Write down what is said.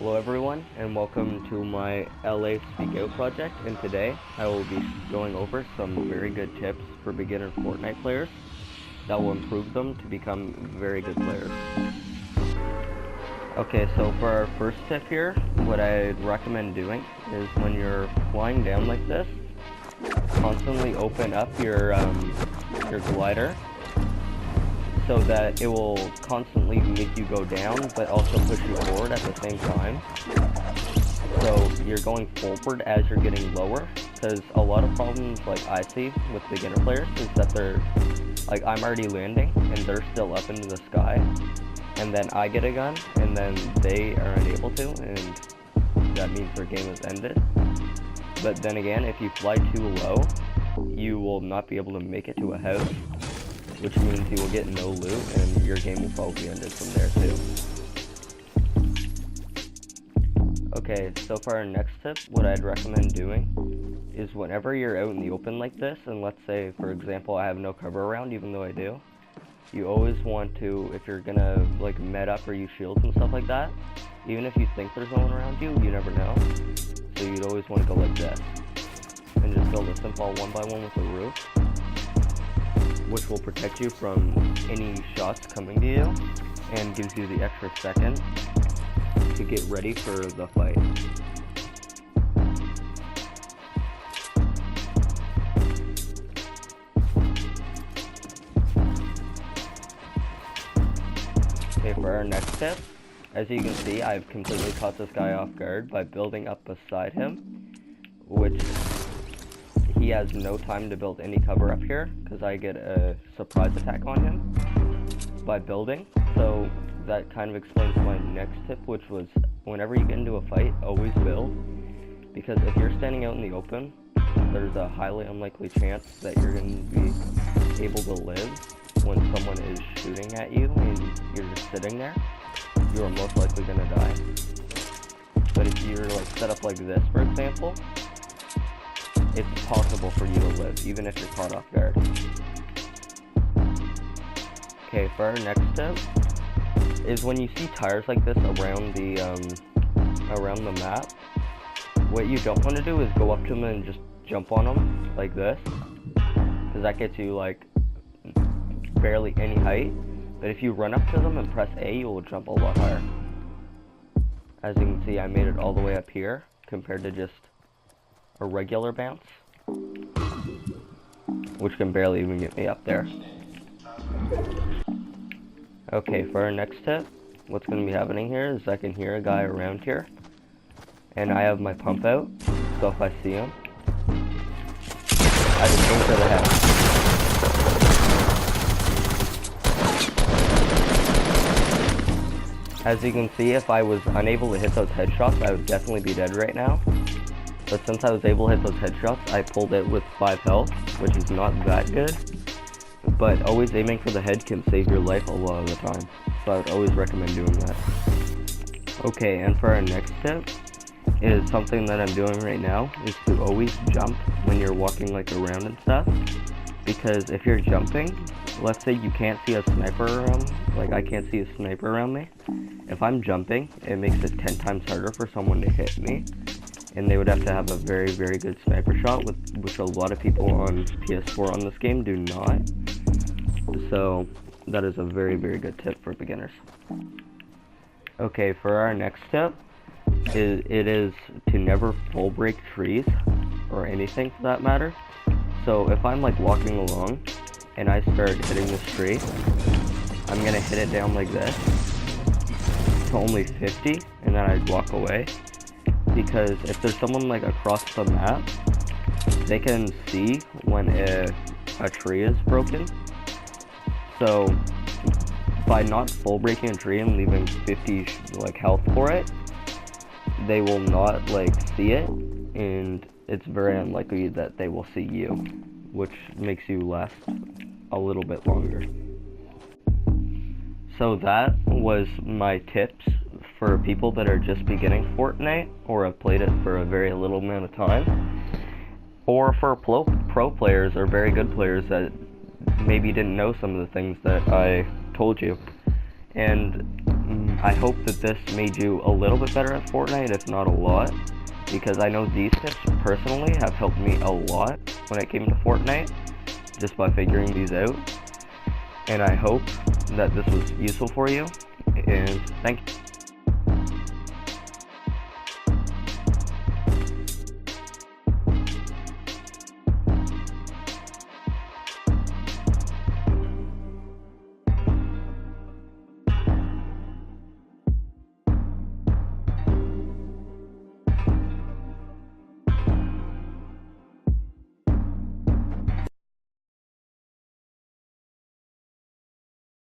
Hello everyone, and welcome to my LA Speak Out project, and today I will be going over some very good tips for beginner Fortnite players that will improve them to become very good players. Okay, so for our first tip here, what I'd recommend doing is when you're flying down like this, constantly open up your glider so that it will constantly make you go down, but also push you forward at the same time. So you're going forward as you're getting lower, because a lot of problems like I see with beginner players is that they're, like, I'm already landing, and they're still up into the sky, and then I get a gun, and then they are unable to, and that means their game is ended. But then again, if you fly too low, you will not be able to make it to a house, which means you will get no loot, and your game will probably end it from there too. Okay, so for our next tip, what I'd recommend doing is whenever you're out in the open like this, and let's say, for example, I have no cover around, even though I do, you always want to, if you're gonna, like, med up or use shields and stuff like that, even if you think there's no one around you, you never know, so you'd always want to go like this, and just build a simple one by one with a roof, which will protect you from any shots coming to you and gives you the extra second to get ready for the fight. Okay, for our next tip, as you can see, I've completely caught this guy off guard by building up beside him, which he has no time to build any cover up here, because I get a surprise attack on him by building. So that kind of explains my next tip, which was whenever you get into a fight, always build, because if you're standing out in the open, there's a highly unlikely chance that you're going to be able to live when someone is shooting at you and you're just sitting there. You are most likely going to die. But if you're like set up like this, for example, it's possible for you to live, even if you're caught off guard. Okay, for our next step is when you see tires like this around the map, what you don't want to do is go up to them and just jump on them like this, because that gets you like barely any height. But if you run up to them and press A, you will jump a lot higher. As you can see, I made it all the way up here compared to just a regular bounce, which can barely even get me up there. Okay, for our next tip, what's going to be happening here is I can hear a guy around here, and I have my pump out, so if I see him, I just aim for the head. As you can see, if I was unable to hit those headshots, I would definitely be dead right now. But since I was able to hit those headshots, I pulled it with 5 health, which is not that good. But always aiming for the head can save your life a lot of the time. So I would always recommend doing that. Okay, and for our next tip, is something that I'm doing right now, is to always jump when you're walking like around and stuff. Because if you're jumping, let's say you can't see a sniper around, like I can't see a sniper around me. If I'm jumping, it makes it 10 times harder for someone to hit me. And they would have to have a very, very good sniper shot, which a lot of people on PS4 on this game do not. So that is a very, very good tip for beginners. Okay, for our next tip, it is to never full break trees, or anything for that matter. So if I'm like walking along, and I start hitting this tree, I'm going to hit it down like this, to only 50, and then I'd walk away. Because if there's someone like across the map, they can see when a tree is broken. So by not full breaking a tree and leaving 50 like health for it, they will not like see it, and it's very unlikely that they will see you, which makes you last a little bit longer. So that was my tips for people that are just beginning Fortnite, or have played it for a very little amount of time, or for pro players or very good players that maybe didn't know some of the things that I told you. And I hope that this made you a little bit better at Fortnite, if not a lot, because I know these tips personally have helped me a lot when it came to Fortnite, just by figuring these out. And I hope that this was useful for you, and thank you.